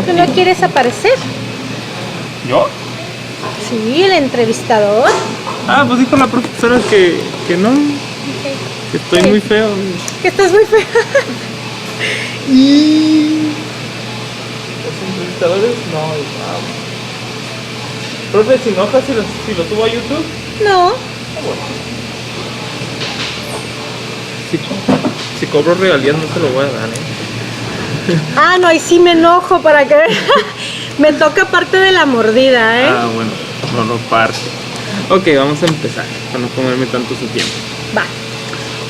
¿Tú no quieres aparecer? ¿Yo? Sí, el entrevistador. Ah, pues dijo la profesora que no, que estoy muy feo. Que estás muy feo. Los entrevistadores no, profe, si enoja si lo subo a YouTube. No. Bueno. Si cobro regalías no se lo voy a dar, Ah, no, ahí sí me enojo para que me toca parte de la mordida, Ah, bueno, no parte. Ok, vamos a empezar, para no comerme tanto su tiempo. Va.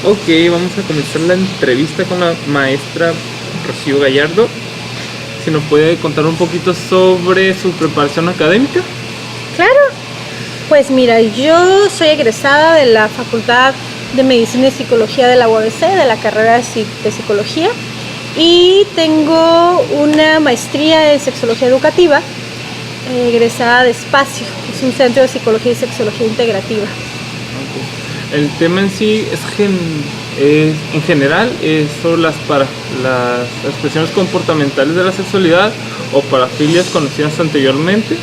Ok, vamos a comenzar la entrevista con la maestra Rocío Gallardo. Si nos puede contar un poquito sobre su preparación académica. Claro. Pues mira, yo soy egresada de la Facultad de Medicina y Psicología de la UABC, de la carrera de Psicología, y tengo una maestría en Sexología Educativa, egresada de Espacio, que es un centro de Psicología y Sexología Integrativa. Okay. El tema en sí en general es sobre las expresiones comportamentales de la sexualidad o parafilias conocidas anteriormente.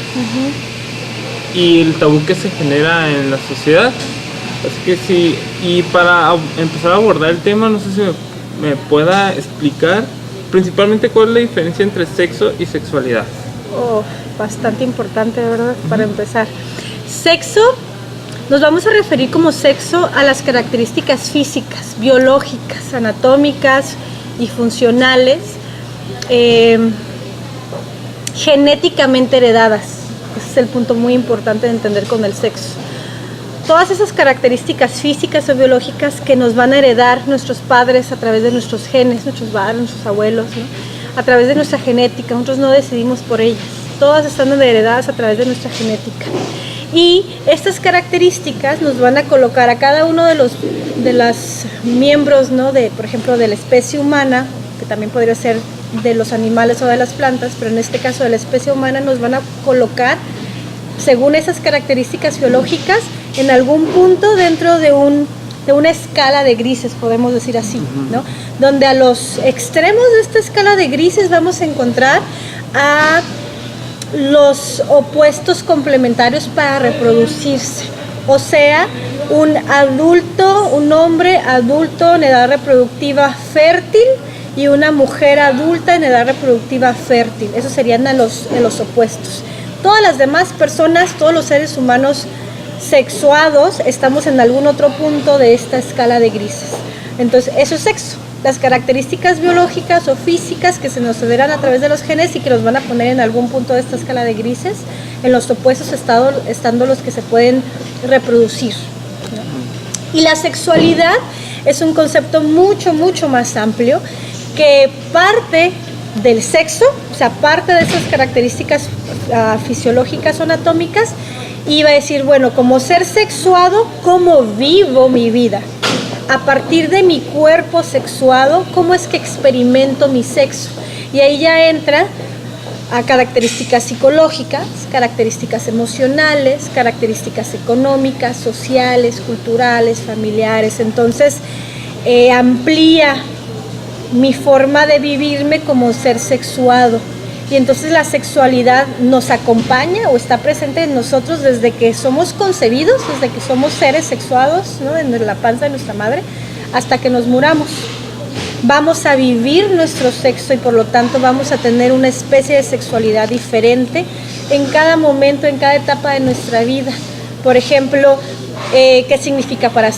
Y el tabú que se genera en la sociedad. Así que sí, y para empezar a abordar el tema, no sé si me pueda explicar principalmente cuál es la diferencia entre sexo y sexualidad. Bastante importante, de verdad, para empezar. Sexo, nos vamos a referir como sexo a las características físicas, biológicas, anatómicas y funcionales, genéticamente heredadas. Ese es el punto muy importante de entender con el sexo. Todas esas características físicas o biológicas que nos van a heredar nuestros padres a través de nuestros genes, nuestros padres, nuestros abuelos, ¿no? A través de nuestra genética. Nosotros no decidimos por ellas. Todas están heredadas a través de nuestra genética. Y estas características nos van a colocar a cada uno de los miembros, ¿no? Por ejemplo, de la especie humana, que también podría ser de los animales o de las plantas, pero en este caso de la especie humana nos van a colocar, según esas características biológicas, en algún punto dentro de una escala de grises, podemos decir así, ¿no? Donde a los extremos de esta escala de grises vamos a encontrar a los opuestos complementarios para reproducirse, o sea, un hombre adulto en edad reproductiva fértil y una mujer adulta en edad reproductiva fértil. Esos serían los opuestos. Todas las demás personas, todos los seres humanos sexuados, estamos en algún otro punto de esta escala de grises. Entonces, eso es sexo. Las características biológicas o físicas que se nos heredan a través de los genes y que nos van a poner en algún punto de esta escala de grises, en los opuestos estando los que se pueden reproducir, ¿no? Y la sexualidad es un concepto mucho, mucho más amplio que parte del sexo, o sea, parte de esas características fisiológicas o anatómicas, y va a decir, bueno, como ser sexuado, ¿cómo vivo mi vida? A partir de mi cuerpo sexuado, ¿cómo es que experimento mi sexo? Y ahí ya entra a características psicológicas, características emocionales, características económicas, sociales, culturales, familiares. Entonces, amplía mi forma de vivirme como ser sexuado. Y entonces la sexualidad nos acompaña o está presente en nosotros desde que somos concebidos, desde que somos seres sexuados, ¿no? En la panza de nuestra madre, hasta que nos muramos. Vamos a vivir nuestro sexo y por lo tanto vamos a tener una especie de sexualidad diferente en cada momento, en cada etapa de nuestra vida. Por ejemplo, ¿qué significa para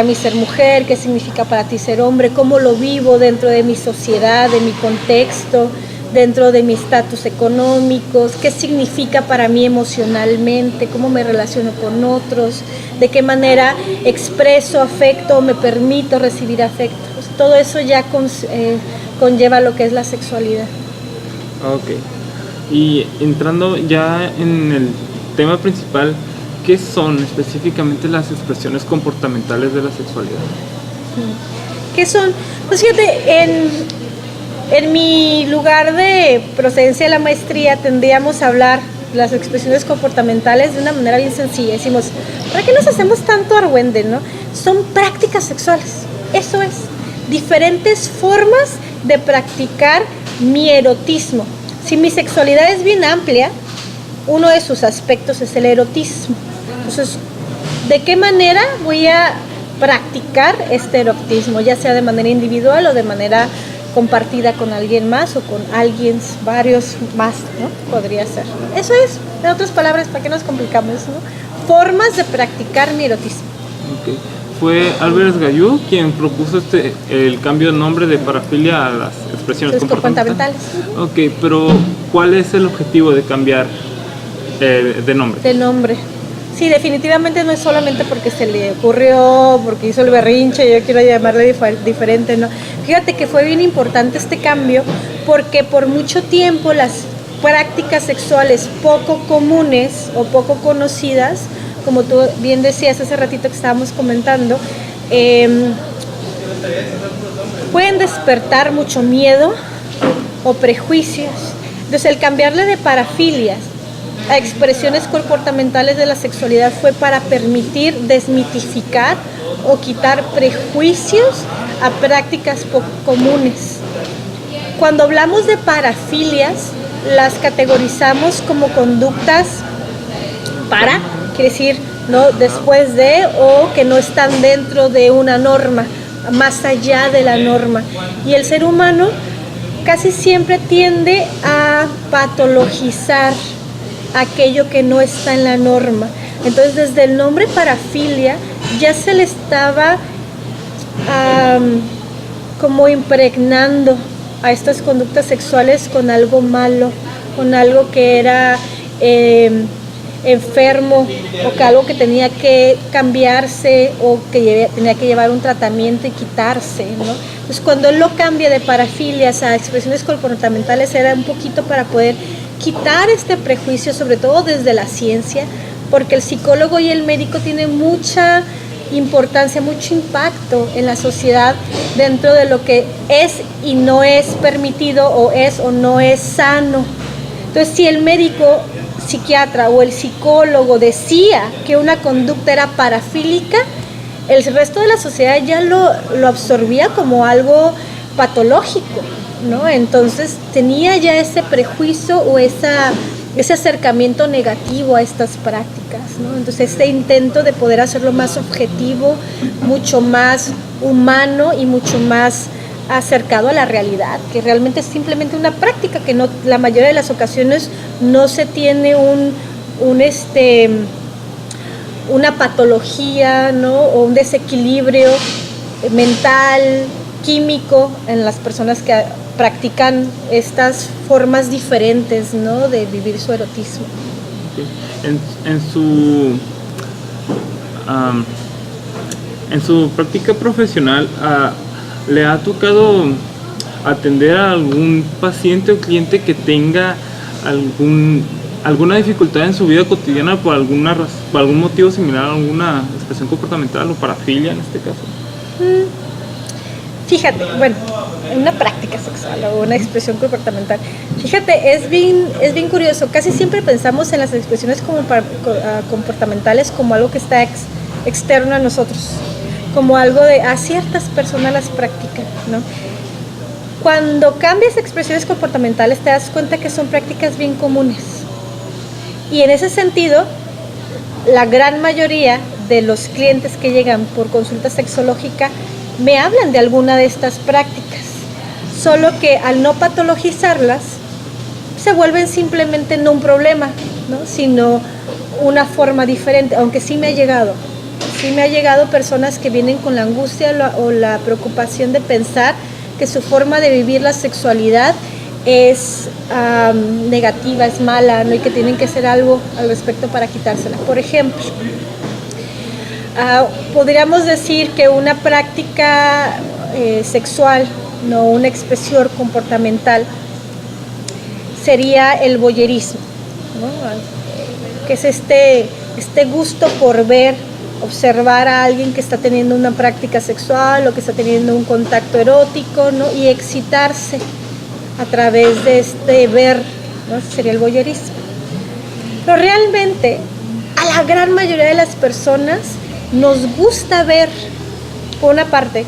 mí ser mujer? ¿Qué significa para ti ser hombre? ¿Cómo lo vivo dentro de mi sociedad, de mi contexto, dentro de mi estatus económicos? ¿Qué significa para mí emocionalmente? ¿Cómo me relaciono con otros? ¿De qué manera expreso afecto o me permito recibir afecto? Pues todo eso ya conlleva lo que es la sexualidad. Ok. Y entrando ya en el tema principal, ¿qué son específicamente las expresiones comportamentales de la sexualidad? ¿Qué son? Pues fíjate, en mi lugar de procedencia de la maestría tendríamos a hablar las expresiones comportamentales de una manera bien sencilla. Decimos, ¿para qué nos hacemos tanto argüende, no? Son prácticas sexuales, eso es. diferentes formas de practicar mi erotismo. Si mi sexualidad es bien amplia, uno de sus aspectos es el erotismo. Entonces, ¿de qué manera voy a practicar este erotismo? Ya sea de manera individual o de manera compartida con alguien más o con alguien, varios más, ¿no? Podría ser. Eso es, en otras palabras, ¿para qué nos complicamos, no? Formas de practicar mi erotismo. Okay. Fue Albert Gayú quien propuso el cambio de nombre de parafilia a las expresiones comportamentales. Ok, pero ¿cuál es el objetivo de cambiar de nombre? De nombre. Sí, definitivamente no es solamente porque se le ocurrió, porque hizo el berrinche, yo quiero llamarle diferente, ¿no? Fíjate que fue bien importante este cambio porque por mucho tiempo las prácticas sexuales poco comunes o poco conocidas, como tú bien decías hace ratito que estábamos comentando, pueden despertar mucho miedo o prejuicios. Entonces el cambiarle de parafilias a expresiones comportamentales de la sexualidad fue para permitir desmitificar o quitar prejuicios a prácticas poco comunes. Cuando hablamos de parafilias, las categorizamos como conductas para, quiere decir, ¿no?, después de, o que no están dentro de una norma, más allá de la norma. Y el ser humano casi siempre tiende a patologizar aquello que no está en la norma. Entonces, desde el nombre parafilia ya se le estaba como impregnando a estas conductas sexuales con algo malo, con algo que era enfermo, o que algo que tenía que cambiarse o que tenía que llevar un tratamiento y quitarse, ¿no? Entonces, cuando él lo cambia de parafilias a expresiones comportamentales, era un poquito para poder quitar este prejuicio, sobre todo desde la ciencia, porque el psicólogo y el médico tienen mucha importancia, mucho impacto en la sociedad dentro de lo que es y no es permitido, o es o no es sano. Entonces, si el médico, psiquiatra o el psicólogo decía que una conducta era parafílica, el resto de la sociedad ya lo absorbía como algo patológico, ¿no? Entonces tenía ya ese prejuicio o ese acercamiento negativo a estas prácticas, ¿no? Entonces este intento de poder hacerlo más objetivo, mucho más humano y mucho más acercado a la realidad, que realmente es simplemente una práctica que no, la mayoría de las ocasiones no se tiene una patología, ¿no?, o un desequilibrio mental, químico en las personas que practican estas formas diferentes, ¿no?, de vivir su erotismo. En su práctica profesional, ¿le ha tocado atender a algún paciente o cliente que tenga alguna dificultad en su vida cotidiana por algún motivo similar a alguna expresión comportamental o parafilia en este caso? Fíjate, bueno, una práctica sexual o una expresión comportamental. Fíjate, es bien curioso. Casi siempre pensamos en las expresiones comportamentales como algo que está externo a nosotros, como algo de ciertas personas las practican, ¿no? Cuando cambias expresiones comportamentales te das cuenta que son prácticas bien comunes. Y en ese sentido, la gran mayoría de los clientes que llegan por consulta sexológica me hablan de alguna de estas prácticas, solo que al no patologizarlas se vuelven simplemente no un problema, ¿no?, sino una forma diferente. Aunque sí me ha llegado personas que vienen con la angustia o la preocupación de pensar que su forma de vivir la sexualidad es negativa, es mala, ¿no?, y que tienen que hacer algo al respecto para quitársela. Por ejemplo, podríamos decir que una práctica sexual, no una expresión comportamental, sería el voyerismo, ¿no?, que es este gusto por ver, observar a alguien que está teniendo una práctica sexual o que está teniendo un contacto erótico, ¿no?, y excitarse a través de este ver, ¿no? Ese sería el voyerismo. Pero realmente a la gran mayoría de las personas nos gusta ver, por una parte,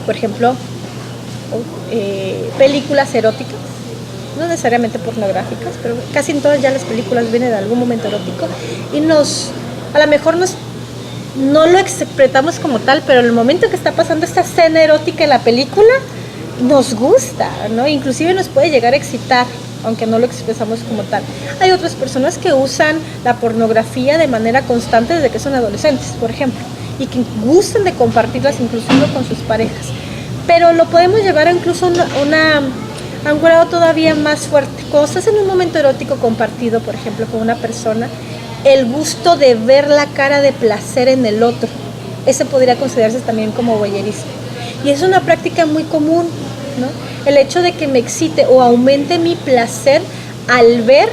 por ejemplo, películas eróticas, no necesariamente pornográficas, pero casi en todas ya las películas vienen de algún momento erótico y a lo mejor no lo interpretamos como tal, pero en el momento que está pasando esta escena erótica en la película, nos gusta, ¿no? Inclusive nos puede llegar a excitar, aunque no lo expresamos como tal. Hay otras personas que usan la pornografía de manera constante desde que son adolescentes, por ejemplo, y que gustan de compartirlas inclusive con sus parejas. Pero lo podemos llevar a incluso a un grado todavía más fuerte. Cuando estás en un momento erótico compartido, por ejemplo, con una persona, el gusto de ver la cara de placer en el otro, ese podría considerarse también como voyerismo. Y es una práctica muy común, ¿no? El hecho de que me excite o aumente mi placer al ver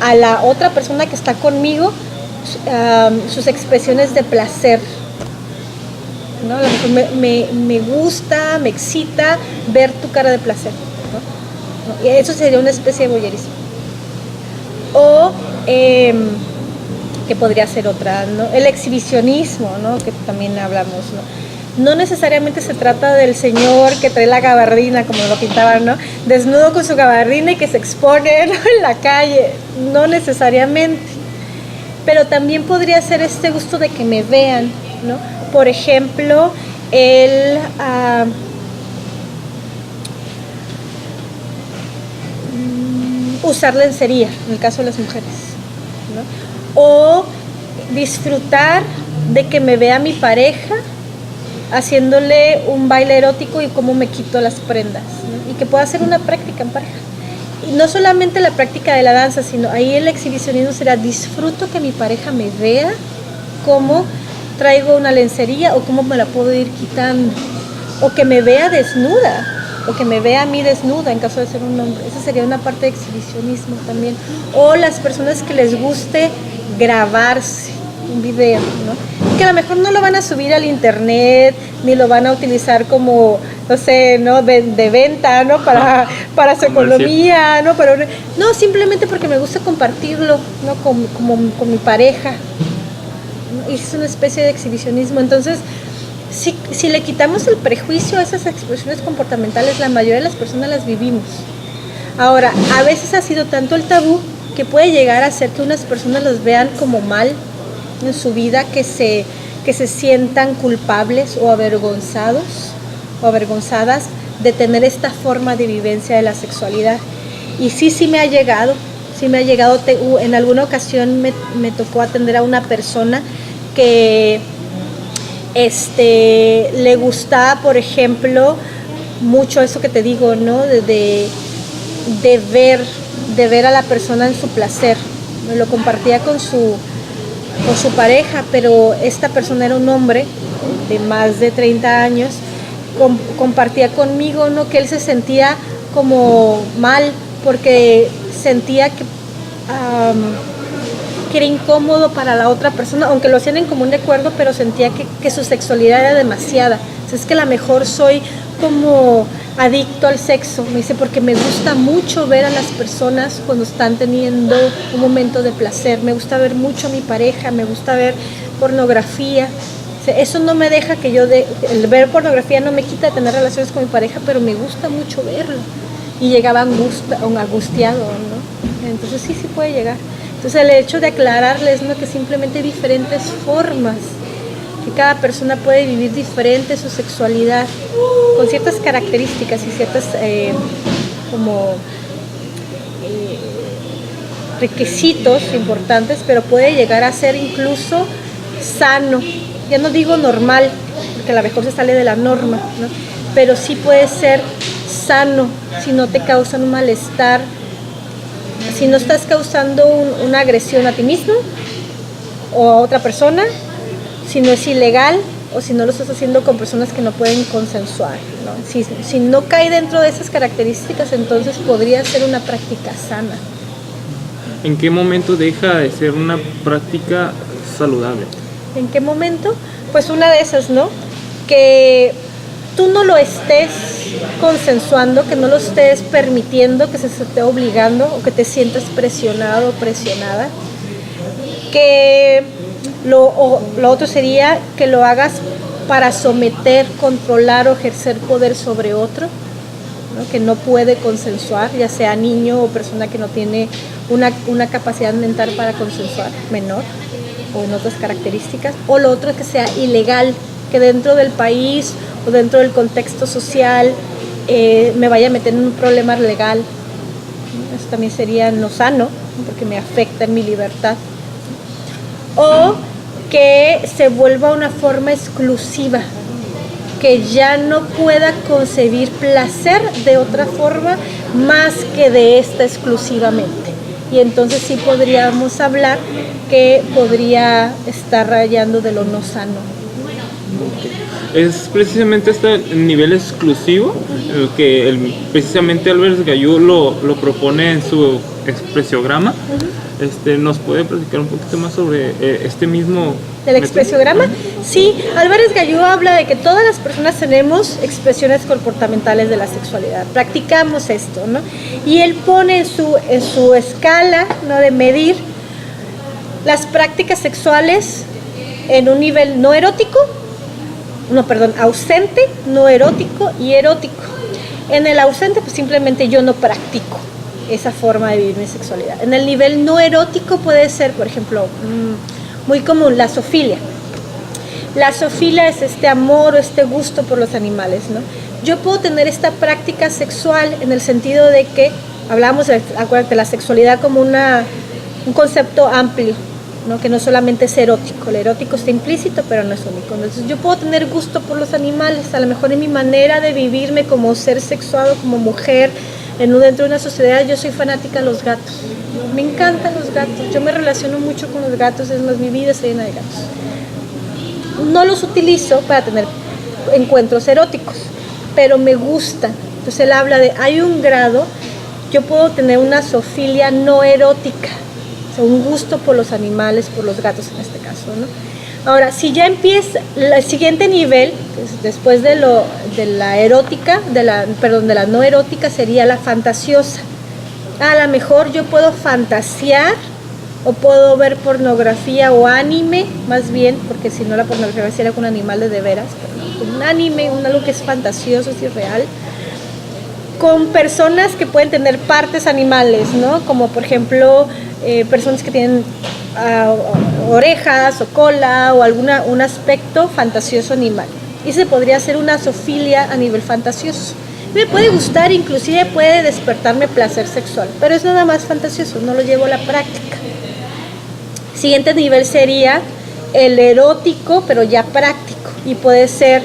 a la otra persona que está conmigo sus expresiones de placer, ¿no? Me gusta, me excita ver tu cara de placer, ¿no? Y eso sería una especie de voyerismo. O que podría ser otra, ¿no? El exhibicionismo, ¿no? Que también hablamos, ¿no? No necesariamente se trata del señor que trae la gabardina, como lo pintaban, ¿no? Desnudo con su gabardina y que se expone, ¿no? En la calle. No necesariamente. Pero también podría ser este gusto de que me vean, ¿no? Por ejemplo, el usar lencería, en el caso de las mujeres, ¿no? O disfrutar de que me vea mi pareja haciéndole un baile erótico y cómo me quito las prendas, ¿no? Y que pueda ser una práctica en pareja. Y no solamente la práctica de la danza, sino ahí el exhibicionismo será disfruto que mi pareja me vea cómo traigo una lencería o cómo me la puedo ir quitando, o que me vea desnuda, o que me vea a mí desnuda en caso de ser un hombre. Esa sería una parte de exhibicionismo también. O las personas que les guste grabarse un video, ¿no? Que a lo mejor no lo van a subir al internet, ni lo van a utilizar como, no sé, ¿no? de venta, ¿no? Para su economía, ¿no? Pero, no, simplemente porque me gusta compartirlo, ¿no? Con mi pareja, ¿no? Y es una especie de exhibicionismo. Entonces, si le quitamos el prejuicio a esas expresiones comportamentales, la mayoría de las personas las vivimos. Ahora, a veces ha sido tanto el tabú que puede llegar a hacer que unas personas los vean como mal en su vida, que se sientan culpables o avergonzados o avergonzadas de tener esta forma de vivencia de la sexualidad. Y sí me ha llegado, en alguna ocasión me tocó atender a una persona que le gustaba, por ejemplo, mucho eso que te digo, ¿no? De ver a la persona en su placer. Me lo compartía con su pareja, pero esta persona era un hombre de más de 30 años, compartía conmigo, ¿no? Que él se sentía como mal porque sentía que era incómodo para la otra persona, aunque lo hacían en común de acuerdo, pero sentía que su sexualidad era demasiada. Entonces, es que a lo mejor soy como adicto al sexo, me dice, porque me gusta mucho ver a las personas cuando están teniendo un momento de placer, me gusta ver mucho a mi pareja, me gusta ver pornografía. O sea, eso no me deja que el ver pornografía no me quita de tener relaciones con mi pareja, pero me gusta mucho verlo. Y llegaba angustiado, ¿no? Entonces sí puede llegar. Entonces el hecho de aclararles, ¿no? Que simplemente hay diferentes formas, que cada persona puede vivir diferente su sexualidad, con ciertas características y ciertas requisitos importantes, pero puede llegar a ser incluso sano. Ya no digo normal, porque a lo mejor se sale de la norma, ¿no? Pero sí puede ser sano si no te causan un malestar, si no estás causando una agresión a ti mismo o a otra persona, si no es ilegal o si no lo estás haciendo con personas que no pueden consensuar, ¿no? Si no cae dentro de esas características, entonces podría ser una práctica sana. ¿En qué momento deja de ser una práctica saludable? ¿En qué momento? Pues una de esas, ¿no? Que tú no lo estés consensuando, que no lo estés permitiendo, que se esté obligando o que te sientas presionado o presionada. Que lo otro sería que lo hagas para someter, controlar o ejercer poder sobre otro, ¿no? Que no puede consensuar, ya sea niño o persona que no tiene una capacidad mental para consensuar, menor, o en otras características. O lo otro es que sea ilegal, que dentro del país o dentro del contexto social me vaya a meter en un problema legal. Eso también sería no sano, porque me afecta en mi libertad. O que se vuelva una forma exclusiva, que ya no pueda concebir placer de otra forma más que de esta exclusivamente. Y entonces sí podríamos hablar que podría estar rayando de lo no sano. Es precisamente este nivel exclusivo el que precisamente Albert Gallú lo propone en su expresiograma. ¿Nos puede platicar un poquito más sobre este mismo del expresiograma? Sí, Álvarez Gallú habla de que todas las personas tenemos expresiones comportamentales de la sexualidad, practicamos esto, ¿no? Y él pone en su escala, ¿no?, de medir las prácticas sexuales en un nivel no erótico, ausente, no erótico y erótico. En el ausente, pues simplemente yo no practico esa forma de vivir mi sexualidad. En el nivel no erótico puede ser, por ejemplo, muy común, la zoofilia. La zoofilia es este amor o este gusto por los animales, ¿no? Yo puedo tener esta práctica sexual en el sentido de que, hablamos, acuérdate, la sexualidad como un concepto amplio, ¿no? Que no solamente es erótico, el erótico está implícito, pero no es único. Entonces yo puedo tener gusto por los animales, a lo mejor en mi manera de vivirme como ser sexuado, como mujer, dentro de una sociedad. Yo soy fanática de los gatos, me encantan los gatos, yo me relaciono mucho con los gatos, es más, mi vida está llena de gatos. No los utilizo para tener encuentros eróticos, pero me gustan. Entonces él habla de, hay un grado, yo puedo tener una zoofilia no erótica, o sea, un gusto por los animales, por los gatos en este caso, ¿no? Ahora, si ya empieza el siguiente nivel, después de la erótica, de la no erótica, sería la fantasiosa. A lo mejor yo puedo fantasear o puedo ver pornografía o anime, más bien, porque si no la pornografía sería con un animal de veras, pero un anime, algo que es fantasioso, es irreal, con personas que pueden tener partes animales, ¿no? Como por ejemplo, personas que tienen orejas o cola o un aspecto fantasioso animal. Y se podría hacer una zoofilia a nivel fantasioso. Me puede gustar, inclusive puede despertarme placer sexual, pero es nada más fantasioso, no lo llevo a la práctica. Siguiente nivel sería el erótico, pero ya práctico. Y puede ser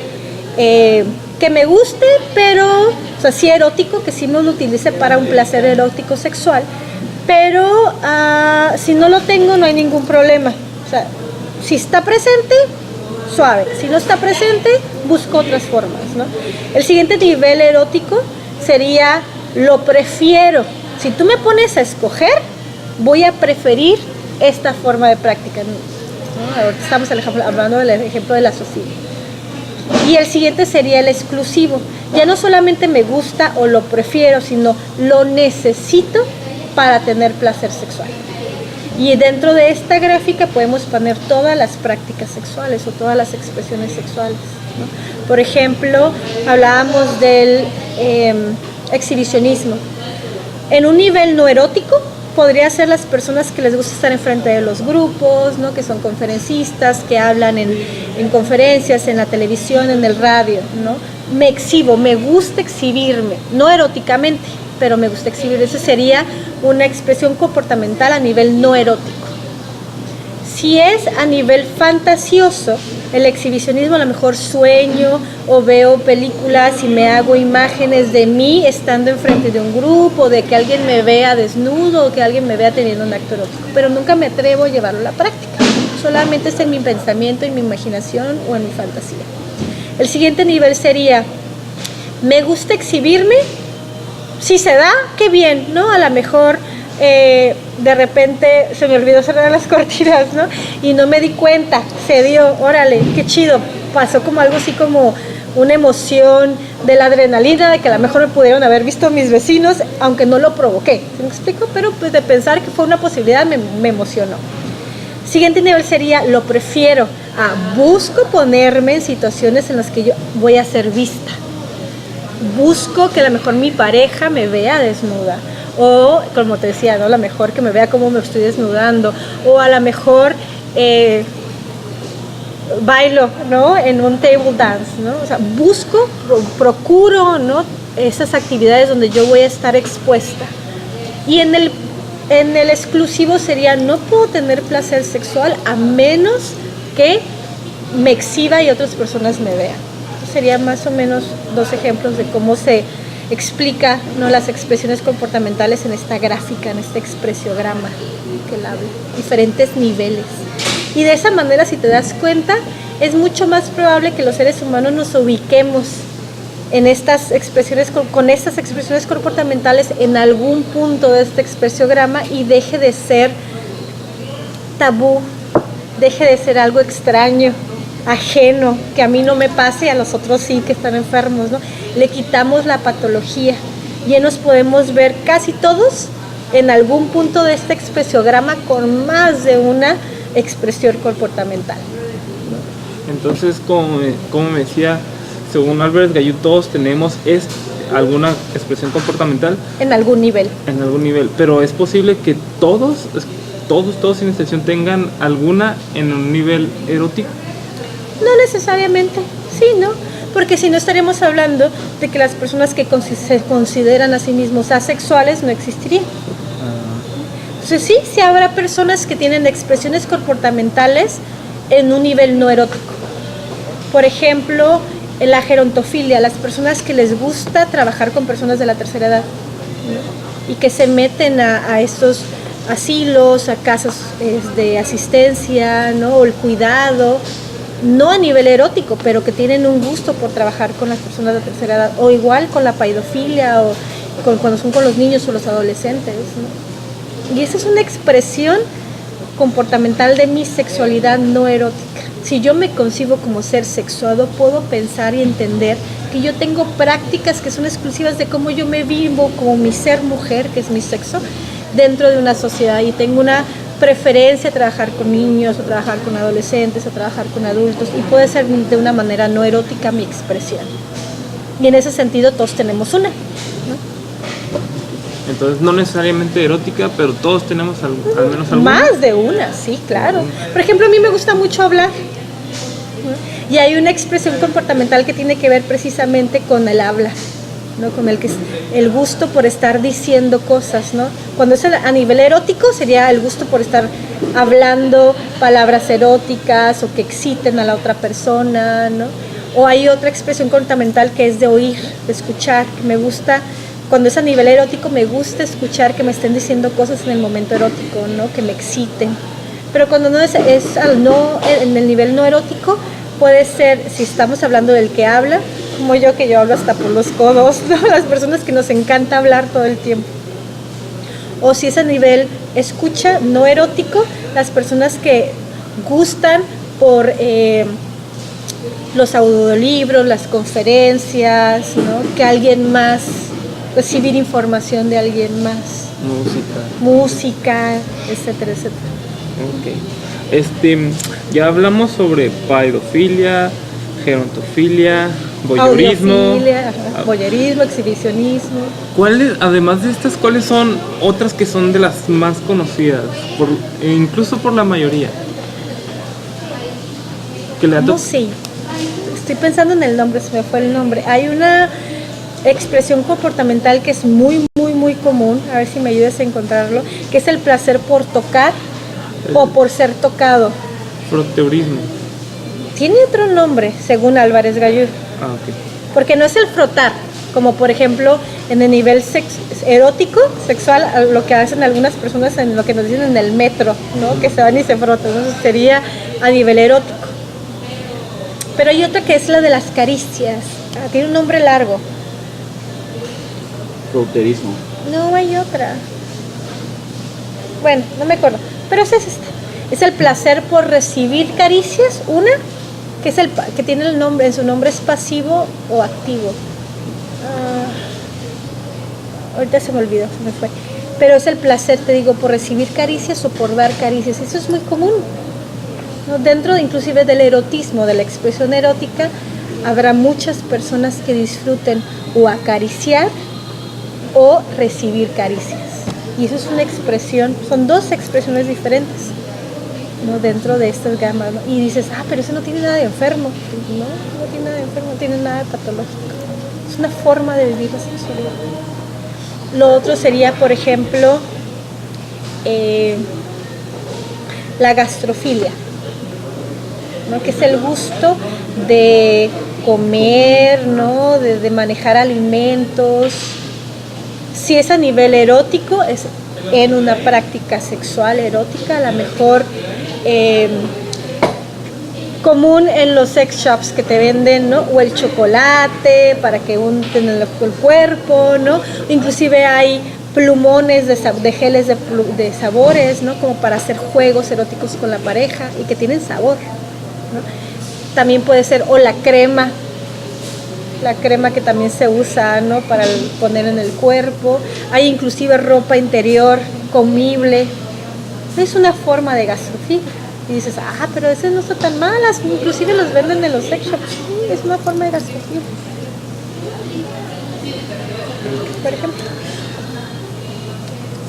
que me guste, pero, o sea, sí erótico, que sí me lo utilice para un placer erótico sexual, pero si no lo tengo no hay ningún problema. O sea, si está presente, suave. Si no está presente, busco otras formas, ¿no? El siguiente nivel erótico sería lo prefiero. Si tú me pones a escoger, voy a preferir esta forma de práctica, ¿no? Ahora estamos hablando del ejemplo de la zoofilia. Y el siguiente sería el exclusivo. Ya no solamente me gusta o lo prefiero, sino lo necesito para tener placer sexual. Y dentro de esta gráfica podemos poner todas las prácticas sexuales o todas las expresiones sexuales, ¿no? Por ejemplo, hablábamos del exhibicionismo. En un nivel no erótico, podría ser las personas que les gusta estar enfrente de los grupos, ¿no? Que son conferencistas, que hablan en conferencias, en la televisión, en el radio, ¿no? Me exhibo, me gusta exhibirme, no eróticamente, pero me gusta exhibir. Eso sería una expresión comportamental a nivel no erótico. Si es a nivel fantasioso, el exhibicionismo, a lo mejor sueño o veo películas y me hago imágenes de mí estando enfrente de un grupo, de que alguien me vea desnudo o que alguien me vea teniendo un acto erótico, pero nunca me atrevo a llevarlo a la práctica, solamente es en mi pensamiento, en mi imaginación o en mi fantasía. El siguiente nivel sería, me gusta exhibirme, si se da, qué bien, ¿no? A lo mejor de repente se me olvidó cerrar las cortinas, ¿no? Y no me di cuenta, se dio, órale, qué chido, pasó como algo así como una emoción de la adrenalina, de que a lo mejor me pudieron haber visto mis vecinos, aunque no lo provoqué, ¿sí me explico? Pero pues de pensar que fue una posibilidad me emocionó. Siguiente nivel sería, lo prefiero, Busco ponerme en situaciones en las que yo voy a ser vista. Busco que a lo mejor mi pareja me vea desnuda. O, como te decía, ¿no? A lo mejor que me vea cómo me estoy desnudando. O a lo mejor bailo, ¿no? En un table dance, ¿no? O sea, procuro, ¿no? Esas actividades donde yo voy a estar expuesta. Y en el exclusivo sería, no puedo tener placer sexual a menos que me exhiba y otras personas me vean. Serían más o menos 2 ejemplos de cómo se explica, ¿no? Las expresiones comportamentales en esta gráfica, en este expresiograma que él habla, diferentes niveles. Y de esa manera, si te das cuenta, es mucho más probable que los seres humanos nos ubiquemos en estas expresiones, con estas expresiones comportamentales en algún punto de este expresiograma y deje de ser tabú, deje de ser algo extraño, ajeno, que a mí no me pase y a los otros sí que están enfermos, ¿no? Le quitamos la patología y ya nos podemos ver casi todos en algún punto de este expresiograma con más de una expresión comportamental. Entonces, como me decía, según Albert Gallú, todos tenemos alguna expresión comportamental. En algún nivel. En algún nivel. Pero es posible que todos sin excepción tengan alguna en un nivel erótico. No necesariamente, sí, ¿no? Porque si no estaríamos hablando de que las personas que se consideran a sí mismos asexuales no existirían. Entonces sí habrá personas que tienen expresiones comportamentales en un nivel no erótico. Por ejemplo, la gerontofilia, las personas que les gusta trabajar con personas de la tercera edad, ¿no? Y que se meten a estos asilos, a casas de asistencia, ¿no? O el cuidado, no a nivel erótico, pero que tienen un gusto por trabajar con las personas de la tercera edad, o igual con la paidofilia, o cuando son con los niños o los adolescentes, ¿no? Y esa es una expresión comportamental de mi sexualidad no erótica. Si yo me concibo como ser sexuado, puedo pensar y entender que yo tengo prácticas que son exclusivas de cómo yo me vivo como mi ser mujer, que es mi sexo, dentro de una sociedad, y tengo una preferencia a trabajar con niños, o trabajar con adolescentes, o trabajar con adultos, y puede ser de una manera no erótica mi expresión. Y en ese sentido todos tenemos una, ¿no? Entonces, no necesariamente erótica, pero todos tenemos al menos alguna. Más de una, sí, claro. Por ejemplo, a mí me gusta mucho hablar, ¿no? Y hay una expresión comportamental que tiene que ver precisamente con el habla, ¿no? Con el gusto por estar diciendo cosas, ¿no? Cuando es a nivel erótico sería el gusto por estar hablando palabras eróticas o que exciten a la otra persona, ¿no? O hay otra expresión comportamental que es de oír, de escuchar, que me gusta. Cuando es a nivel erótico me gusta escuchar que me estén diciendo cosas en el momento erótico, ¿no? Que me exciten. Pero cuando no es en el nivel no erótico, puede ser, si estamos hablando del que habla, como yo, que yo hablo hasta por los codos, ¿no? Las personas que nos encanta hablar todo el tiempo. O si es a nivel escucha, no erótico, las personas que gustan por los audiolibros, las conferencias, ¿no? Que alguien más, recibir información de alguien más. Música, etcétera, etcétera. Ok. Ya hablamos sobre paidofilia, gerontofilia, voyeurismo, voyeurismo, exhibicionismo. Además de estas, ¿cuáles son otras que son de las más conocidas, incluso por la mayoría? No sé, estoy pensando en el nombre, se me fue el nombre. Hay una expresión comportamental que es muy, muy, muy común, a ver si me ayudas a encontrarlo, que es el placer por tocar o por ser tocado. Froteurismo. Tiene otro nombre, según Álvarez Gallú. Ok. Porque no es el frotar, como por ejemplo en el nivel erótico, sexual, lo que hacen algunas personas en lo que nos dicen en el metro, ¿no? Que se van y se frotan, eso sería a nivel erótico. Pero hay otra que es la de las caricias, tiene un nombre largo. Froterismo. No, hay otra. Bueno, no me acuerdo, pero esa es esta. Es el placer por recibir caricias, una que es que tiene el nombre, en su nombre es pasivo o activo. Ahorita se me olvidó, se me fue. Pero es el placer, te digo, por recibir caricias o por dar caricias. Eso es muy común. ¿no? Dentro inclusive del erotismo, de la expresión erótica, habrá muchas personas que disfruten o acariciar o recibir caricias. Y eso es una expresión, son dos expresiones diferentes, ¿no? Dentro de estas gamas, ¿no? Y dices, pero eso no tiene nada de enfermo. No, no tiene nada de enfermo, no tiene nada de patológico. Es una forma de vivir la sexualidad. Lo otro sería, por ejemplo, la gastrofilia, ¿no? Que es el gusto de comer, ¿no? De manejar alimentos. Si es a nivel erótico, es en una práctica sexual erótica, a lo mejor común en los sex shops que te venden, ¿no? O el chocolate para que unten el cuerpo, ¿no? Inclusive hay plumones de geles de sabores, ¿no? Como para hacer juegos eróticos con la pareja y que tienen sabor, ¿no? También puede ser, o la crema que también se usa, ¿no? Para poner en el cuerpo. Hay inclusive ropa interior comible. Es una forma de gastrofilia. Y dices, pero ese no está tan mal, inclusive los venden en los sex shops. Sí, es una forma de gastrofilia. Por ejemplo.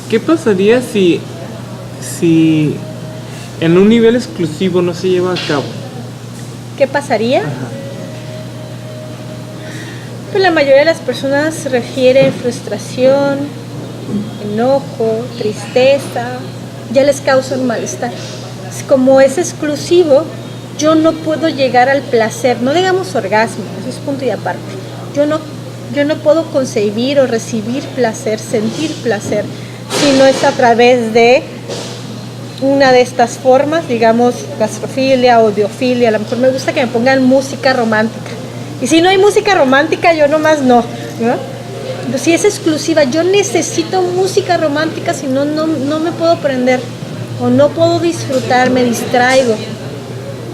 ¿Qué pasaría si en un nivel exclusivo no se lleva a cabo? ¿Qué pasaría? Ajá. Pues la mayoría de las personas refiere frustración, enojo, tristeza, ya les causa un malestar. Como es exclusivo, yo no puedo llegar al placer, no digamos orgasmo, eso es punto y aparte. Yo no puedo concebir o recibir placer, sentir placer, si no es a través de una de estas formas, digamos gastrofilia o audiofilia. A lo mejor me gusta que me pongan música romántica. Y si no hay música romántica, yo nomás no. Pero si es exclusiva, yo necesito música romántica, si no, no me puedo prender o no puedo disfrutar, me distraigo.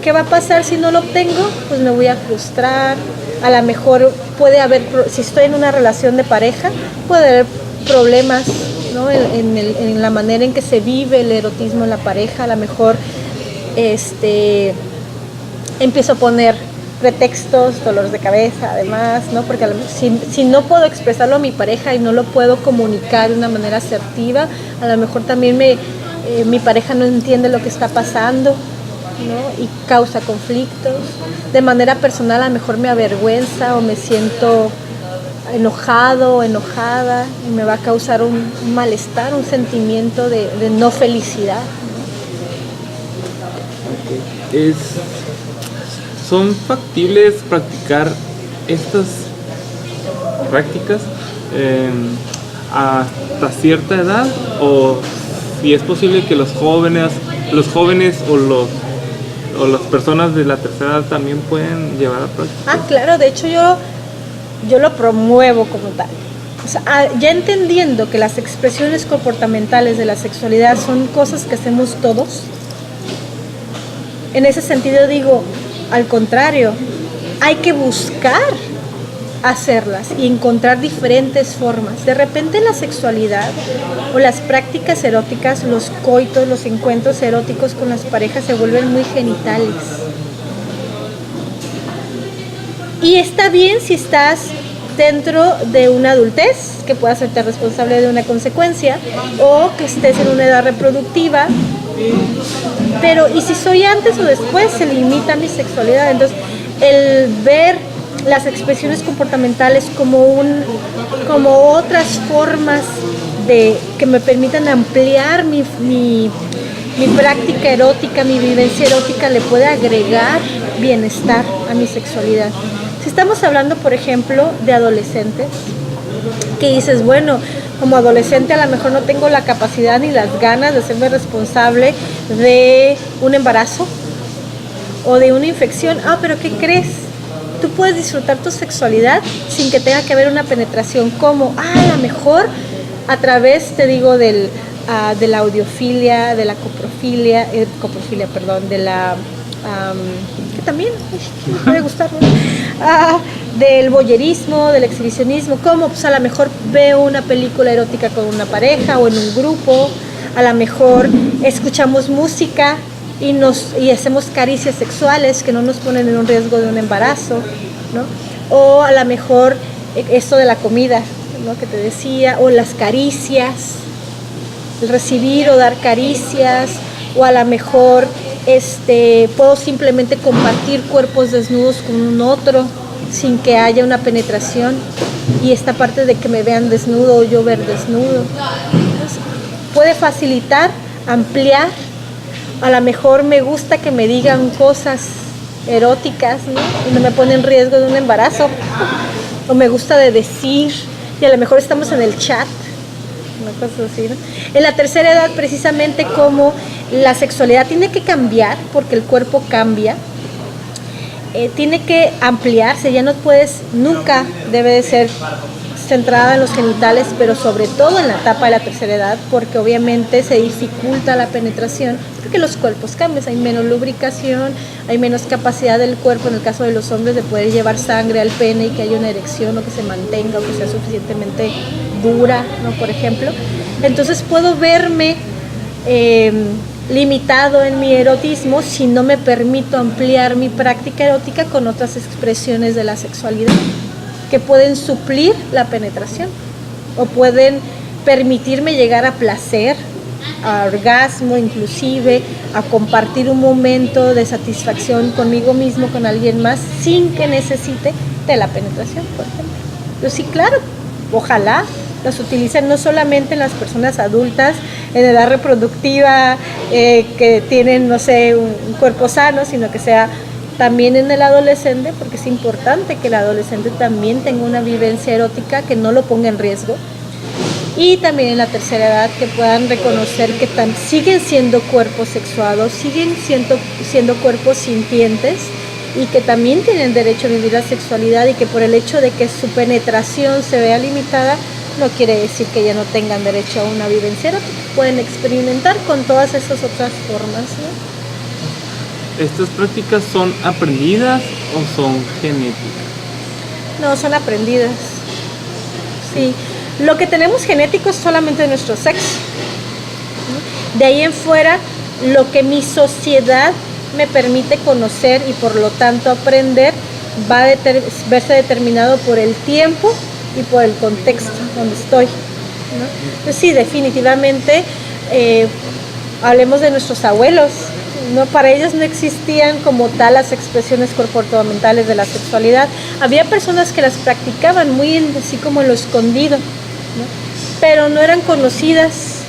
¿Qué va a pasar si no lo obtengo? Pues me voy a frustrar. A lo mejor puede haber, si estoy en una relación de pareja, puede haber problemas, ¿no? en la manera en que se vive el erotismo en la pareja. A lo mejor empiezo a poner pretextos, dolores de cabeza, además, ¿no? Porque si no puedo expresarlo a mi pareja y no lo puedo comunicar de una manera asertiva, a lo mejor también mi pareja no entiende lo que está pasando, ¿no? Y causa conflictos. De manera personal, a lo mejor me avergüenza o me siento enojado o enojada y me va a causar un malestar, un sentimiento de no felicidad, ¿no? ¿Son factibles practicar estas prácticas hasta cierta edad? ¿O si es posible que los jóvenes o las personas de la tercera edad también pueden llevar a práctica? Claro, de hecho yo lo promuevo como tal. O sea, ya entendiendo que las expresiones comportamentales de la sexualidad son cosas que hacemos todos, en ese sentido digo, al contrario, hay que buscar hacerlas y encontrar diferentes formas. De repente la sexualidad o las prácticas eróticas, los coitos, los encuentros eróticos con las parejas se vuelven muy genitales. Y está bien si estás dentro de una adultez, que puedas hacerte responsable de una consecuencia, o que estés en una edad reproductiva. Pero, ¿y si soy antes o después? Se limita mi sexualidad. Entonces, el ver las expresiones comportamentales como otras formas que me permitan ampliar mi práctica erótica, mi vivencia erótica, le puede agregar bienestar a mi sexualidad. Si estamos hablando, por ejemplo, de adolescentes, que dices, bueno, como adolescente a lo mejor no tengo la capacidad ni las ganas de hacerme responsable de un embarazo o de una infección. Pero ¿qué crees? Tú puedes disfrutar tu sexualidad sin que tenga que haber una penetración. ¿Cómo? A lo mejor a través, te digo, de la audiofilia, de la coprofilia, de la... que también me puede gustar, ¿no? Del voyerismo, del exhibicionismo. ¿Cómo? Pues a lo mejor veo una película erótica con una pareja o en un grupo, a lo mejor escuchamos música y hacemos caricias sexuales que no nos ponen en un riesgo de un embarazo, ¿no? O a lo mejor esto de la comida, ¿no? Que te decía, o las caricias, el recibir o dar caricias, o a lo mejor puedo simplemente compartir cuerpos desnudos con un otro sin que haya una penetración, y esta parte de que me vean desnudo o yo ver desnudo. Entonces, puede facilitar, ampliar. A lo mejor me gusta que me digan cosas eróticas, ¿no? Y no me pone en riesgo de un embarazo, o me gusta de decir, y a lo mejor estamos en el chat, una cosa así, ¿no? En la tercera edad, precisamente, como la sexualidad tiene que cambiar porque el cuerpo cambia, tiene que ampliarse, ya no puedes, nunca debe de ser centrada en los genitales, pero sobre todo en la etapa de la tercera edad, porque obviamente se dificulta la penetración, porque los cuerpos cambian, hay menos lubricación, hay menos capacidad del cuerpo, en el caso de los hombres, de poder llevar sangre al pene y que haya una erección, o que se mantenga, o que sea suficientemente dura, ¿no? Por ejemplo. Entonces puedo verme limitado en mi erotismo si no me permito ampliar mi práctica erótica con otras expresiones de la sexualidad que pueden suplir la penetración o pueden permitirme llegar a placer, a orgasmo inclusive, a compartir un momento de satisfacción conmigo mismo, con alguien más, sin que necesite de la penetración, por ejemplo. Pero sí, claro, ojalá las utilicen no solamente en las personas adultas en edad reproductiva que tienen, no sé, un cuerpo sano, sino que sea también en el adolescente, porque es importante que el adolescente también tenga una vivencia erótica que no lo ponga en riesgo. Y también en la tercera edad, que puedan reconocer que siguen siendo cuerpos sexuados, siguen siendo cuerpos sintientes, y que también tienen derecho a vivir la sexualidad, y que por el hecho de que su penetración se vea limitada, no quiere decir que ya no tengan derecho a una vivencia erótica. Pueden experimentar con todas esas otras formas, ¿no? ¿Estas prácticas son aprendidas o son genéticas? No, son aprendidas. Sí. Lo que tenemos genético es solamente nuestro sexo, ¿no? De ahí en fuera, lo que mi sociedad me permite conocer y por lo tanto aprender va a verse determinado por el tiempo y por el contexto donde estoy, ¿no? Entonces, sí, definitivamente, hablemos de nuestros abuelos, ¿no? Para ellos no existían como tal las expresiones comportamentales de la sexualidad. Había personas que las practicaban muy así como en lo escondido, ¿no? Pero no eran conocidas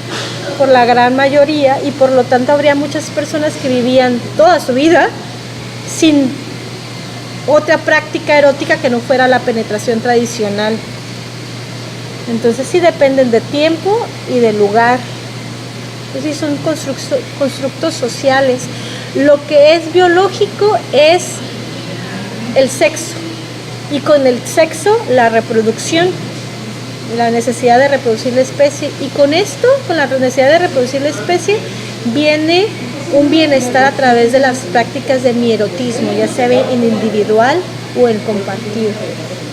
por la gran mayoría, y por lo tanto habría muchas personas que vivían toda su vida sin otra práctica erótica que no fuera la penetración tradicional. Entonces sí dependen de tiempo y de lugar. Entonces sí son constructos sociales. Lo que es biológico es el sexo, y con el sexo la reproducción, la necesidad de reproducir la especie, y con esto, con la necesidad de reproducir la especie, viene un bienestar a través de las prácticas de mi erotismo, ya sea en individual o en compartido.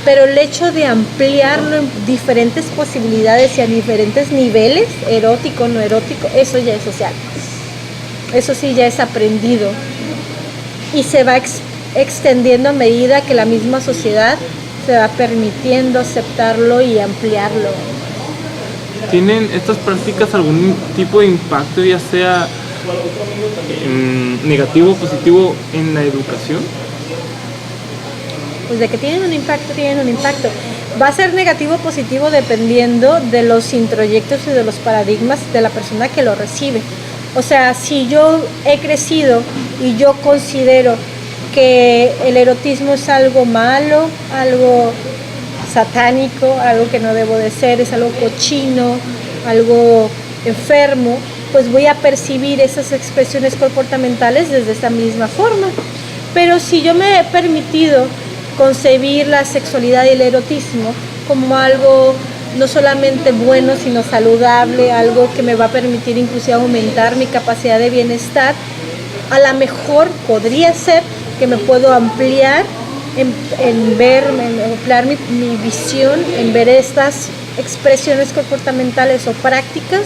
Pero el hecho de ampliarlo en diferentes posibilidades y a diferentes niveles, erótico, no erótico, eso ya es social. Eso sí ya es aprendido. Y se va extendiendo a medida que la misma sociedad se va permitiendo aceptarlo y ampliarlo. ¿Tienen estas prácticas algún tipo de impacto, ya sea negativo o positivo, en la educación? Pues de que tienen un impacto. Va a ser negativo o positivo dependiendo de los introyectos y de los paradigmas de la persona que lo recibe. O sea, si yo he crecido y yo considero que el erotismo es algo malo, algo satánico, algo que no debo de ser, es algo cochino, algo enfermo, pues voy a percibir esas expresiones comportamentales desde esta misma forma. Pero si yo me he permitido concebir la sexualidad y el erotismo como algo no solamente bueno, sino saludable, algo que me va a permitir inclusive aumentar mi capacidad de bienestar, a lo mejor podría ser que me puedo ampliar ampliar mi visión, en ver estas expresiones comportamentales o prácticas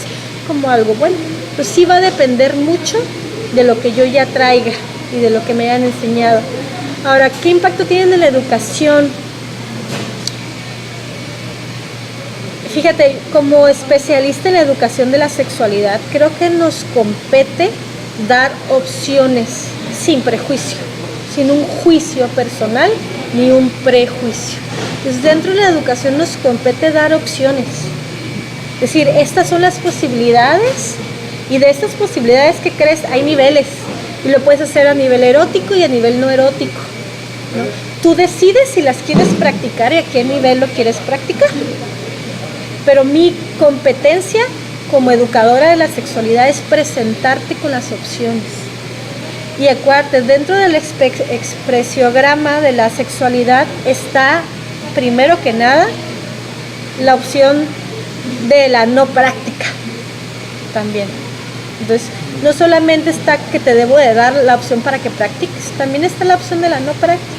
como algo bueno. Pues sí va a depender mucho de lo que yo ya traiga y de lo que me hayan enseñado. Ahora, ¿qué impacto tiene en la educación? Fíjate, como especialista en la educación de la sexualidad, creo que nos compete dar opciones sin prejuicio, sin un juicio personal ni un prejuicio. Entonces, dentro de la educación nos compete dar opciones. Es decir, estas son las posibilidades, y de estas posibilidades que crees hay niveles, y lo puedes hacer a nivel erótico y a nivel no erótico, ¿no? Tú decides si las quieres practicar y a qué nivel lo quieres practicar. Pero mi competencia como educadora de la sexualidad es presentarte con las opciones. Y acuérdate, dentro del expresiograma de la sexualidad está, primero que nada, la opción de la no práctica también. Entonces, no solamente está que te debo de dar la opción para que practiques, también está la opción de la no práctica.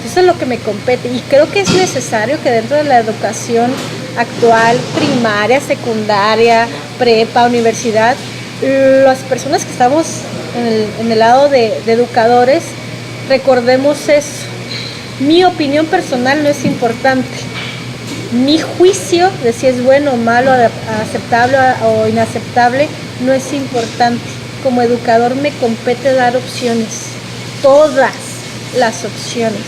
Eso es lo que me compete, y creo que es necesario que dentro de la educación actual, primaria, secundaria, prepa, universidad, las personas que estamos en el lado de educadores, recordemos eso. Mi opinión personal no es importante. Mi juicio de si es bueno o malo, aceptable o inaceptable, no es importante. Como educador me compete dar opciones, todas las opciones.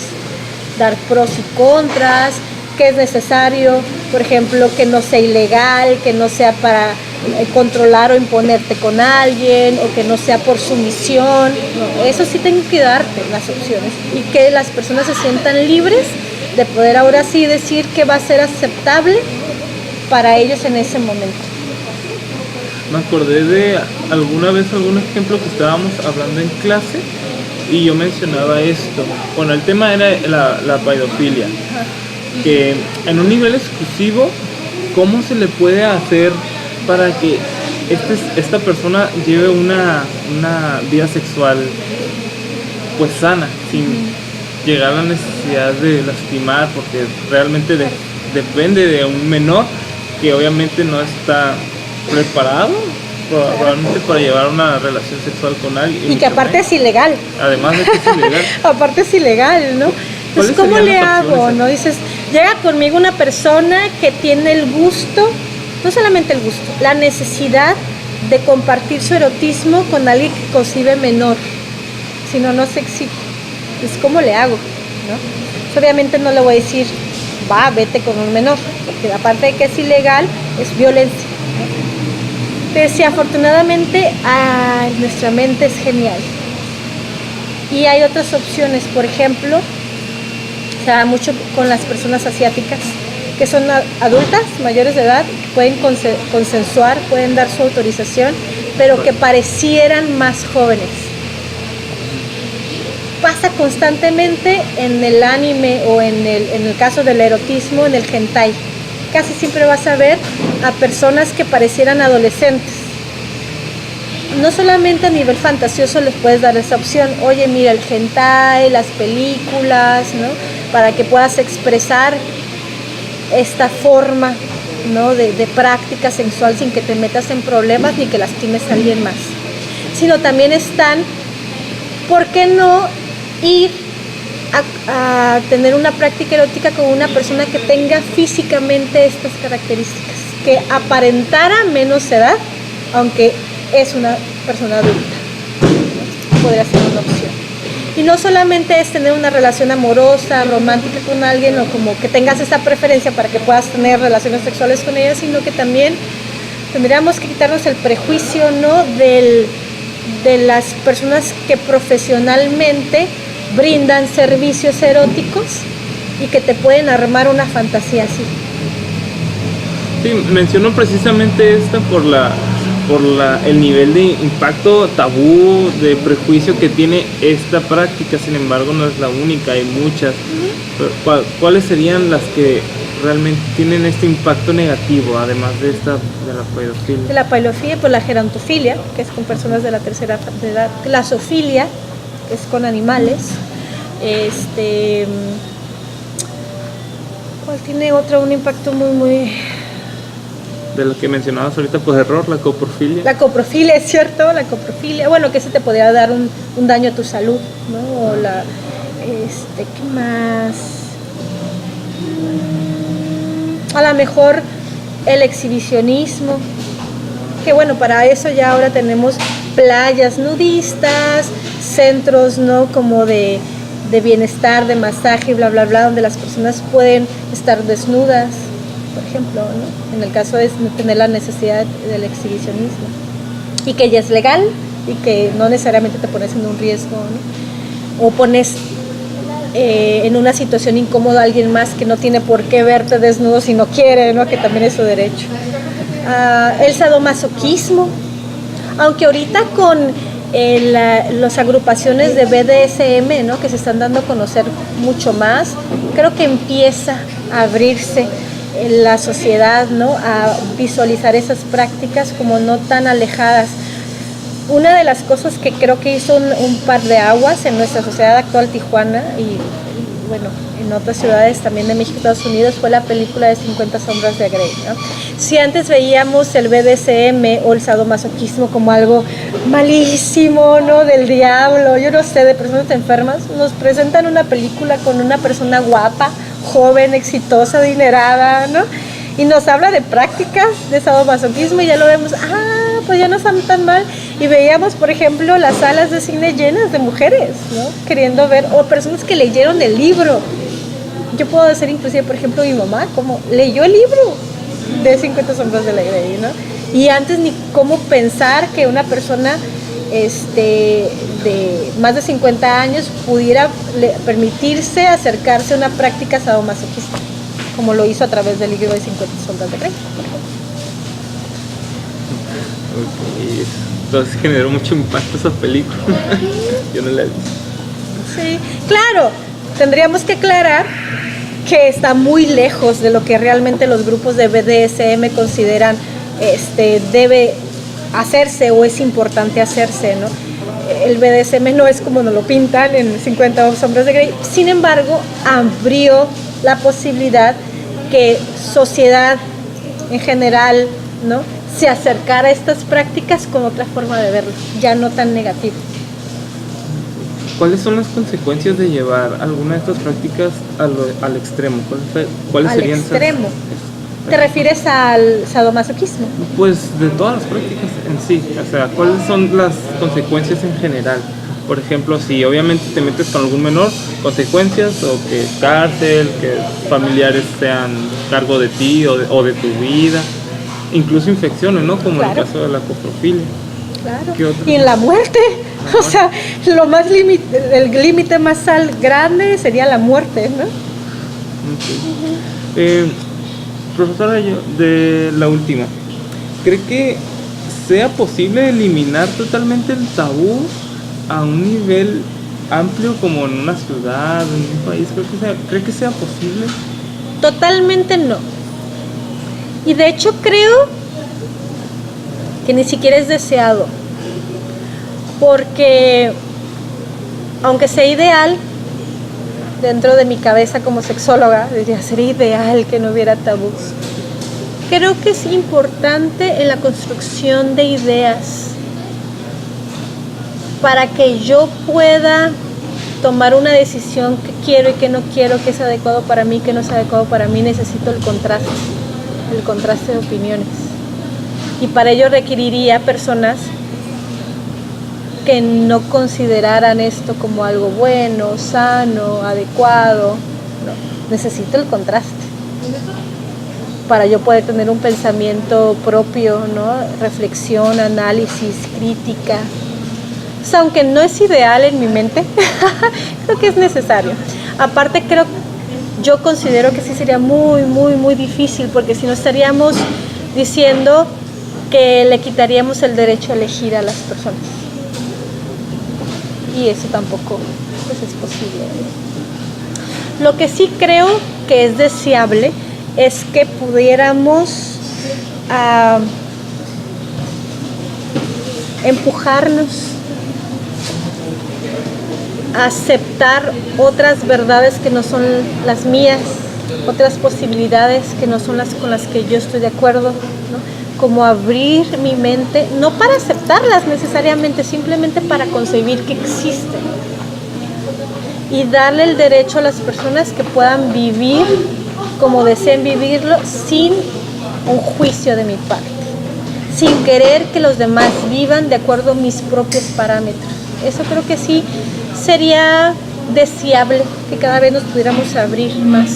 Dar pros y contras, qué es necesario, por ejemplo, que no sea ilegal, que no sea para controlar o imponerte con alguien, o que no sea por sumisión. No, eso sí tengo que darte las opciones, y que las personas se sientan libres de poder ahora sí decir qué va a ser aceptable para ellos en ese momento. Me acordé de algún ejemplo que estábamos hablando en clase, y yo mencionaba esto. Bueno, el tema era la pedofilia. Que en un nivel exclusivo, ¿cómo se le puede hacer para que esta persona lleve una vida sexual pues sana, sin llegar a la necesidad de lastimar? Porque realmente depende de un menor que obviamente no está preparado probablemente para llevar una relación sexual con alguien. Y que aparte es ilegal. Además de que es ilegal. Aparte es ilegal, ¿no? Entonces, ¿cómo le hago? ¿No? Dices, llega conmigo una persona que tiene el gusto, no solamente el gusto, la necesidad de compartir su erotismo con alguien que concibe menor. Si no, no se exige. Entonces, ¿cómo le hago? ¿No? Pues, obviamente no le voy a decir, vete con un menor, porque aparte de que es ilegal, es violencia. Decía, afortunadamente nuestra mente es genial, y hay otras opciones. Por ejemplo, se da mucho con las personas asiáticas que son adultas, mayores de edad, que pueden consensuar, pueden dar su autorización, pero que parecieran más jóvenes. Pasa constantemente en el anime, o en el caso del erotismo, en el hentai. Casi siempre vas a ver a personas que parecieran adolescentes. No solamente a nivel fantasioso les puedes dar esa opción. Oye, mira el hentai, las películas, ¿no? Para que puedas expresar esta forma, ¿no? de práctica sexual sin que te metas en problemas ni que lastimes a alguien más. Sino también están, ¿por qué no ir a tener una práctica erótica con una persona que tenga físicamente estas características, que aparentara menos edad, aunque es una persona adulta? Podría ser una opción. Y no solamente es tener una relación amorosa, romántica con alguien, o como que tengas esa preferencia para que puedas tener relaciones sexuales con ella, sino que también tendríamos que quitarnos el prejuicio, ¿no? de las personas que profesionalmente brindan servicios eróticos y que te pueden armar una fantasía así. Sí, menciono precisamente esta por el nivel de impacto, tabú, de prejuicio que tiene esta práctica. Sin embargo, no es la única, hay muchas. ¿Cuáles serían las que realmente tienen este impacto negativo, además de la pedofilia? De la pedofilia, pues la gerontofilia, que es con personas de la tercera edad, la zoofilia, que es con animales, ¿cuál tiene otra? Un impacto muy de lo que mencionabas ahorita, pues error, la coprofilia. La coprofilia, es cierto, la coprofilia. Bueno, que se te podría dar un daño a tu salud, ¿no? O ¿qué más? A lo mejor el exhibicionismo. Que bueno, para eso ya ahora tenemos playas nudistas, centros, ¿no? Como de bienestar, de masaje, bla, bla, bla, donde las personas pueden estar desnudas, por ejemplo, ¿no? En el caso de no tener la necesidad del exhibicionismo. Y que ya es legal y que no necesariamente te pones en un riesgo, ¿no? O pones en una situación incómoda a alguien más que no tiene por qué verte desnudo si no quiere, ¿no? Que también es su derecho. El sadomasoquismo, aunque ahorita con las agrupaciones de BDSM, ¿no? Que se están dando a conocer mucho más, creo que empieza a abrirse la sociedad, ¿no? A visualizar esas prácticas como no tan alejadas. Una de las cosas que creo que hizo un par de aguas en nuestra sociedad actual, Tijuana, y bueno, en otras ciudades también de México y Estados Unidos, fue la película de 50 sombras de Grey, ¿no? Si antes veíamos el BDSM o el sadomasoquismo como algo malísimo, ¿no? Del diablo, yo no sé, de personas enfermas, nos presentan una película con una persona guapa, joven, exitosa, adinerada, ¿no? Y nos habla de prácticas de sadomasoquismo y ya lo vemos, pues ya no están tan mal. Y veíamos, por ejemplo, las salas de cine llenas de mujeres, ¿no? Queriendo ver, o personas que leyeron el libro. Yo puedo decir inclusive, por ejemplo, mi mamá, como leyó el libro de 50 sombras de Grey, ¿no? Y antes ni cómo pensar que una persona de más de 50 años pudiera permitirse acercarse a una práctica sadomasoquista, como lo hizo a través del libro de 50 sombras de Grey. Okay. Entonces generó mucho impacto esa película. Yo no la vi. Sí, claro, tendríamos que aclarar que está muy lejos de lo que realmente los grupos de BDSM consideran debe hacerse o es importante hacerse, ¿no? El BDSM no es como nos lo pintan en 50 sombras de Grey. Sin embargo, abrió la posibilidad que sociedad en general, ¿no?, se acercara a estas prácticas con otra forma de verlo, ya no tan negativo. ¿Cuáles son las consecuencias de llevar alguna de estas prácticas al extremo? ¿Cuáles serían esas? ¿Al extremo? ¿Te refieres al sadomasoquismo? Pues de todas las prácticas en sí, o sea, ¿cuáles son las consecuencias en general? Por ejemplo, si obviamente te metes con algún menor, consecuencias o que cárcel, que familiares sean cargo de ti o de tu vida, incluso infecciones, ¿no? Como claro, en el caso de la coprofilia. Claro. Y en la muerte, o sea, lo más el límite más grande sería la muerte, ¿no? Okay. Profesora, de la última, ¿cree que sea posible eliminar totalmente el tabú a un nivel amplio como en una ciudad, en un país? ¿Cree que sea posible? Totalmente no. Y de hecho creo que ni siquiera es deseado, porque aunque sea ideal, dentro de mi cabeza como sexóloga, diría, sería ideal que no hubiera tabús. Creo que es importante en la construcción de ideas para que yo pueda tomar una decisión que quiero y que no quiero, que es adecuado para mí, que no es adecuado para mí. Necesito el contraste de opiniones. Y para ello requeriría personas que no consideraran esto como algo bueno, sano, adecuado. No, necesito el contraste para yo poder tener un pensamiento propio, ¿no? Reflexión, análisis, crítica. O sea, aunque no es ideal en mi mente, creo que es necesario. Aparte, yo considero que sí sería muy, muy, muy difícil, porque si no estaríamos diciendo que le quitaríamos el derecho a elegir a las personas. Y eso tampoco pues, es posible. Lo que sí creo que es deseable es que pudiéramos empujarnos a aceptar otras verdades que no son las mías, otras posibilidades que no son las con las que yo estoy de acuerdo, ¿no? Como abrir mi mente, no para aceptarlas necesariamente, simplemente para concebir que existen. Y darle el derecho a las personas que puedan vivir como deseen vivirlo, sin un juicio de mi parte, sin querer que los demás vivan de acuerdo a mis propios parámetros. Eso creo que sí sería deseable, que cada vez nos pudiéramos abrir más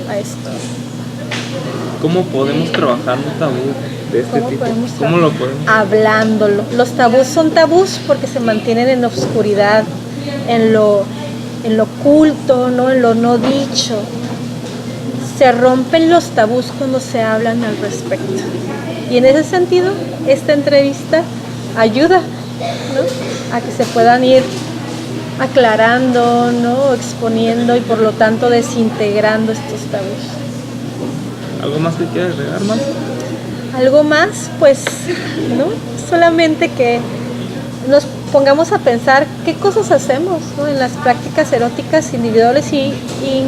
a esto. ¿Cómo podemos trabajar un tabú de este tipo? ¿Cómo lo podemos? Hablándolo. Los tabús son tabús porque se mantienen en la oscuridad, en lo oculto, ¿no? En lo no dicho. Se rompen los tabús cuando se hablan al respecto. Y en ese sentido, esta entrevista ayuda, ¿no? A que se puedan ir aclarando, ¿no? Exponiendo y por lo tanto desintegrando estos tabús. ¿Algo más que quieras agregar, más? Algo más, pues, ¿no? Solamente que nos pongamos a pensar qué cosas hacemos, ¿no? En las prácticas eróticas individuales y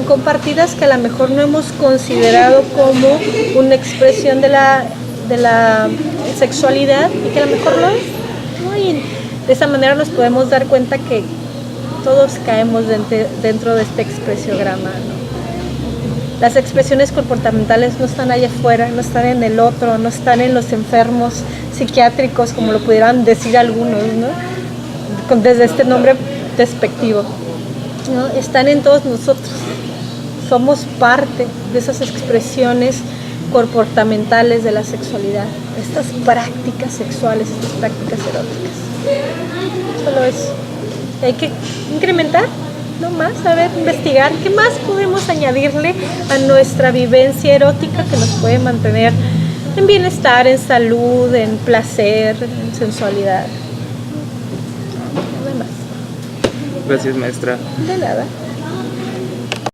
compartidas que a lo mejor no hemos considerado como una expresión de la sexualidad y que a lo mejor lo es, ¿no? Y de esa manera nos podemos dar cuenta que todos caemos dentro de este expresiograma, ¿no? Las expresiones comportamentales no están allá afuera, no están en el otro, no están en los enfermos psiquiátricos, como lo pudieran decir algunos, ¿no? Desde este nombre despectivo, ¿no? Están en todos nosotros. Somos parte de esas expresiones comportamentales de la sexualidad, estas prácticas sexuales, estas prácticas eróticas. Solo eso. Hay que incrementar, no más, saber investigar qué más podemos añadirle a nuestra vivencia erótica que nos puede mantener en bienestar, en salud, en placer, en sensualidad. Nada más. Gracias, maestra. De nada.